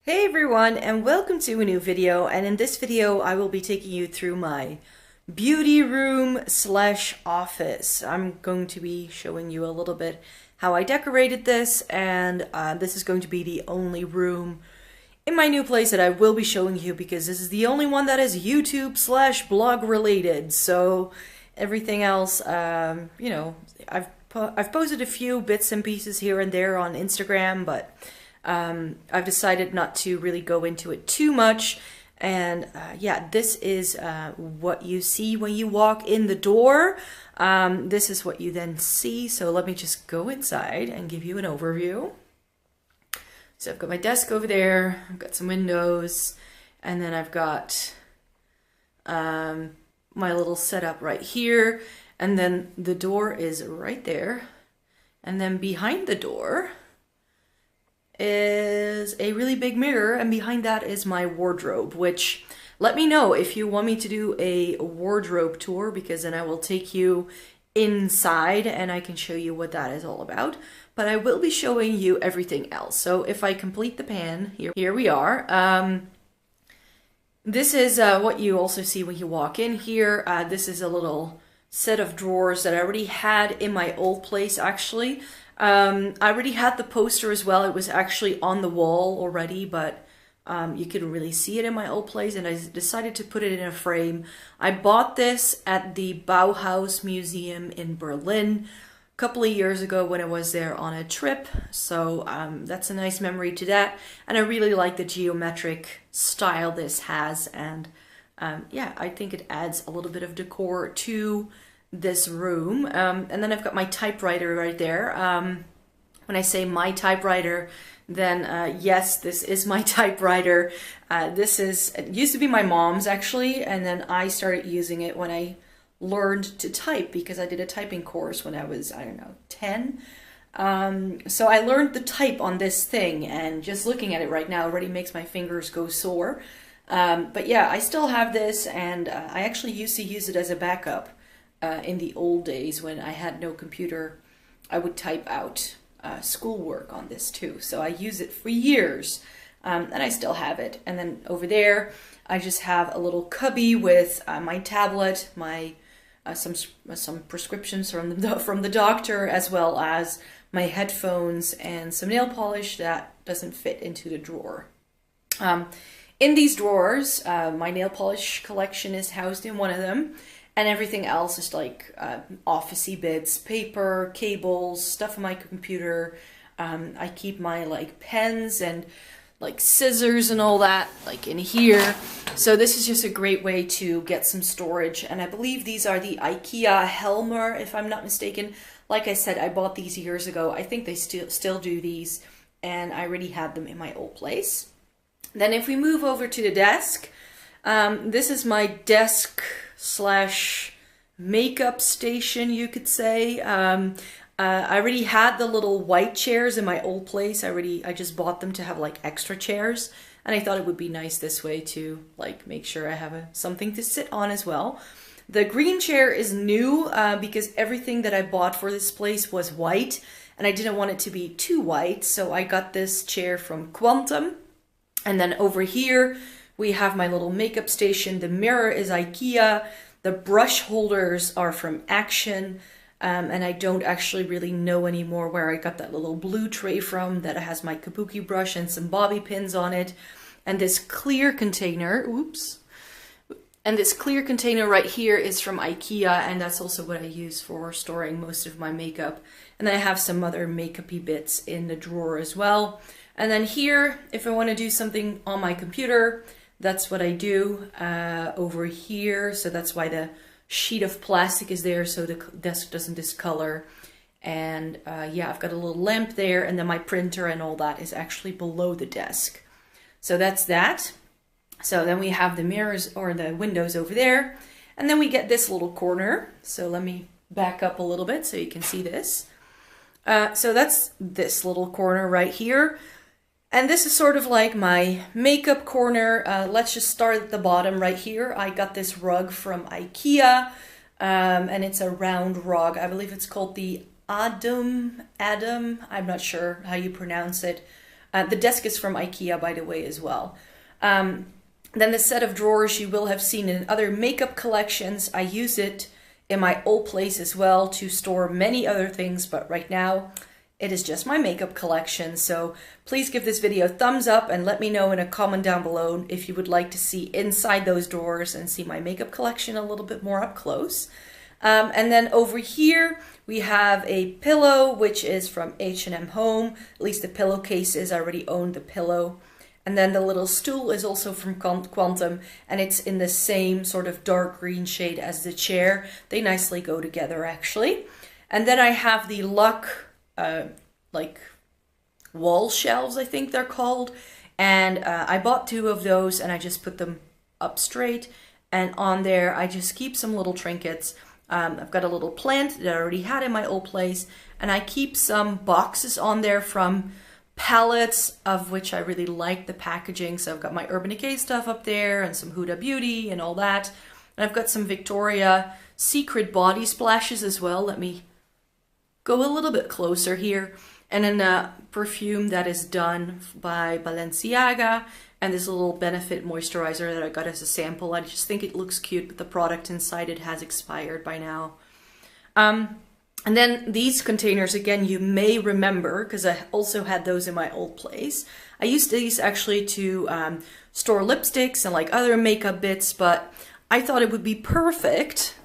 Hey everyone, and welcome to a new video. And in this video I will be taking you through my beauty room slash office. I'm going to be showing you a little bit how I decorated this, and this is going to be the only room in my new place that I will be showing you because this is the only one that is YouTube slash blog related. So everything else, I've posted a few bits and pieces here and there on Instagram, but I've decided not to really go into it too much. And yeah, this is what you see when you walk in the door. This is what you then see. So let me just go inside and give you an overview. So I've got my desk over there, I've got some windows, and then I've got my little setup right here, and then the door is right there. And then behind the door is a really big mirror, and behind that is my wardrobe, which let me know if you want me to do a wardrobe tour, because then I will take you inside and I can show you what that is all about. But I will be showing you everything else. So if I complete the pan, here we are. This is what you also see when you walk in here. This is a little set of drawers that I already had in my old place, actually. I already had the poster as well. It was actually on the wall already, but you couldn't really see it in my old place, and I decided to put it in a frame. I bought this at the Bauhaus Museum in Berlin a couple of years ago when I was there on a trip, so that's a nice memory to that. And I really like the geometric style this has, and yeah, I think it adds a little bit of decor to this room. And then I've got my typewriter right there. When I say my typewriter, then yes, this is my typewriter. It used to be my mom's actually, and then I started using it when I learned to type, because I did a typing course when I was, I don't know, 10. So I learned the type on this thing, and just looking at it right now already makes my fingers go sore. But yeah, I still have this, and I actually used to use it as a backup. In the old days when I had no computer, I would type out schoolwork on this too. So I use it for years, and I still have it. And then over there, I just have a little cubby with my tablet, my some prescriptions from the doctor, as well as my headphones and some nail polish that doesn't fit into the drawer. In these drawers, my nail polish collection is housed in one of them. And everything else is like officey bits, paper, cables, stuff on my computer. I keep my like pens and like scissors and all that like in here. So this is just a great way to get some storage. And I believe these are the Ikea Helmer, if I'm not mistaken. Like I said, I bought these years ago. I think they still do these, and I already had them in my old place. Then if we move over to the desk, this is my desk slash makeup station, you could say. I already had the little white chairs in my old place. I just bought them to have like extra chairs, and I thought it would be nice this way to like make sure I have something to sit on as well. The green chair is new because everything that I bought for this place was white, and I didn't want it to be too white, so I got this chair from Quantum. And then over here we have my little makeup station. The mirror is Ikea. The brush holders are from Action. And I don't actually really know anymore where I got that little blue tray from that has my kabuki brush and some bobby pins on it. And this clear container, and this clear container right here is from Ikea, and that's also what I use for storing most of my makeup. And then I have some other makeup-y bits in the drawer as well. And then here, if I want to do something on my computer, that's what I do over here. So that's why the sheet of plastic is there, so the desk doesn't discolor. And yeah, I've got a little lamp there, and then my printer and all that is actually below the desk. So that's that. So then we have the mirrors or the windows over there. And then we get this little corner. So let me back up a little bit so you can see this. So that's this little corner right here. And this is sort of like my makeup corner. Let's just start at the bottom right here. I got this rug from Ikea, and it's a round rug. I believe it's called the Adam, I'm not sure how you pronounce it. The desk is from Ikea, by the way, as well. Then the set of drawers you will have seen in other makeup collections. I use it in my old place as well to store many other things, but right now it is just my makeup collection. So please give this video a thumbs up and let me know in a comment down below if you would like to see inside those drawers and see my makeup collection a little bit more up close. And then over here we have a pillow, which is from H&M Home. At least the pillowcase is. I already owned the pillow. And then the little stool is also from Quantum, and it's in the same sort of dark green shade as the chair. They nicely go together, actually. And then I have the Luck, like wall shelves, I think they're called. And I bought 2 of those, and I just put them up straight. And on there, I just keep some little trinkets. I've got a little plant that I already had in my old place, and I keep some boxes on there from palettes, of which I really like the packaging. So I've got my Urban Decay stuff up there and some Huda Beauty and all that. And I've got some Victoria Secret body splashes as well. Let me go a little bit closer here. And then a perfume that is done by Balenciaga, and this little Benefit moisturizer that I got as a sample. I just think it looks cute, but the product inside it has expired by now. And then these containers, again, you may remember, because I also had those in my old place. I used these actually to store lipsticks and like other makeup bits, but I thought it would be perfect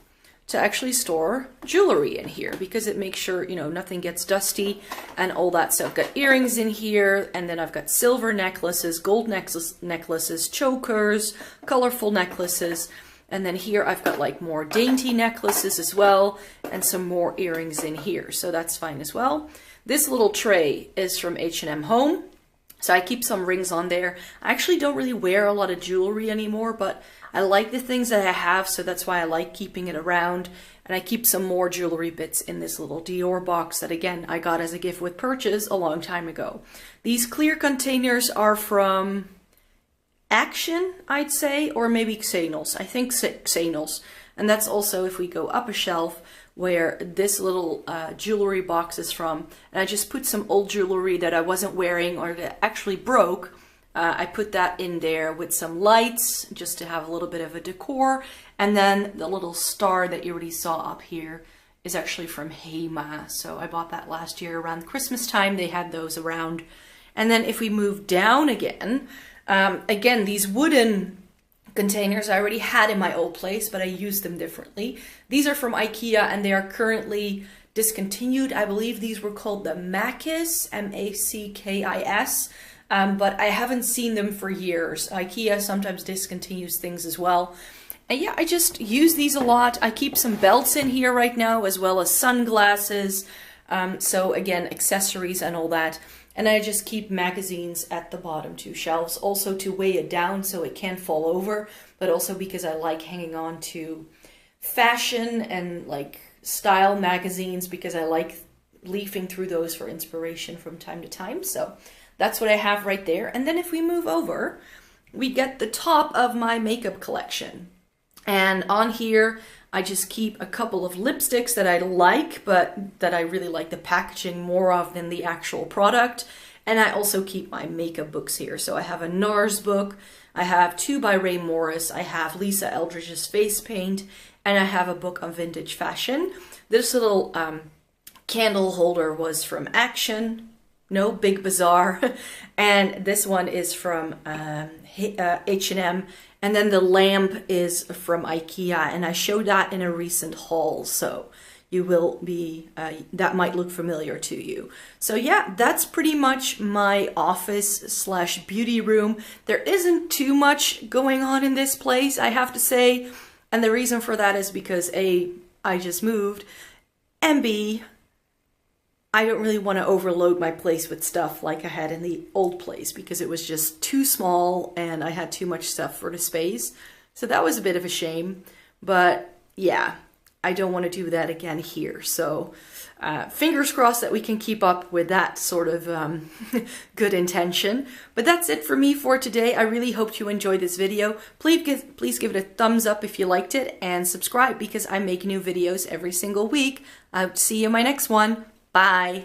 to actually store jewelry in here because it makes sure, you know, nothing gets dusty and all that. So I've got earrings in here, and then I've got silver necklaces, gold necklaces, chokers, colorful necklaces. And then here I've got like more dainty necklaces as well, and some more earrings in here. So that's fine as well. This little tray is from H&M Home. So I keep some rings on there. I actually don't really wear a lot of jewelry anymore, but I like the things that I have, so that's why I like keeping it around. And I keep some more jewelry bits in this little Dior box that, again, I got as a gift with purchase a long time ago. These clear containers are from Action, I'd say, or maybe Xenos. I think Xenos. And that's also, if we go up a shelf, where this little jewelry box is from. And I just put some old jewelry that I wasn't wearing or that actually broke. I put that in there with some lights just to have a little bit of a decor. And then the little star that you already saw up here is actually from Hema. So I bought that last year around Christmas time. They had those around. And then if we move down again, again, these wooden containers I already had in my old place, but I used them differently. These are from Ikea, and they are currently discontinued. I believe these were called the Mackis, M-A-C-K-I-S, but I haven't seen them for years. Ikea sometimes discontinues things as well. And yeah, I just use these a lot. I keep some belts in here right now, as well as sunglasses. So again, accessories and all that. And I just keep magazines at the bottom 2 shelves, also to weigh it down so it can't fall over, but also because I like hanging on to fashion and like style magazines, because I like leafing through those for inspiration from time to time. So that's what I have right there. And then if we move over, we get the top of my makeup collection. And on here, I just keep a couple of lipsticks that I like, but that I really like the packaging more of than the actual product. And I also keep my makeup books here. So I have a NARS book, I have 2 by Ray Morris, I have Lisa Eldridge's face paint, and I have a book on vintage fashion. This little candle holder was from Action, no, Big Bazaar. And this one is from H&M. And then the lamp is from Ikea, and I showed that in a recent haul, so you will be, that might look familiar to you. So yeah, that's pretty much my office slash beauty room. There isn't too much going on in this place, I have to say, and the reason for that is because A, I just moved, and B, I don't really want to overload my place with stuff like I had in the old place because it was just too small and I had too much stuff for the space. So that was a bit of a shame. But yeah, I don't want to do that again here. So fingers crossed that we can keep up with that sort of good intention. But that's it for me for today. I really hope you enjoyed this video. Please give it a thumbs up if you liked it, and subscribe because I make new videos every single week. I'll see you in my next one. Bye.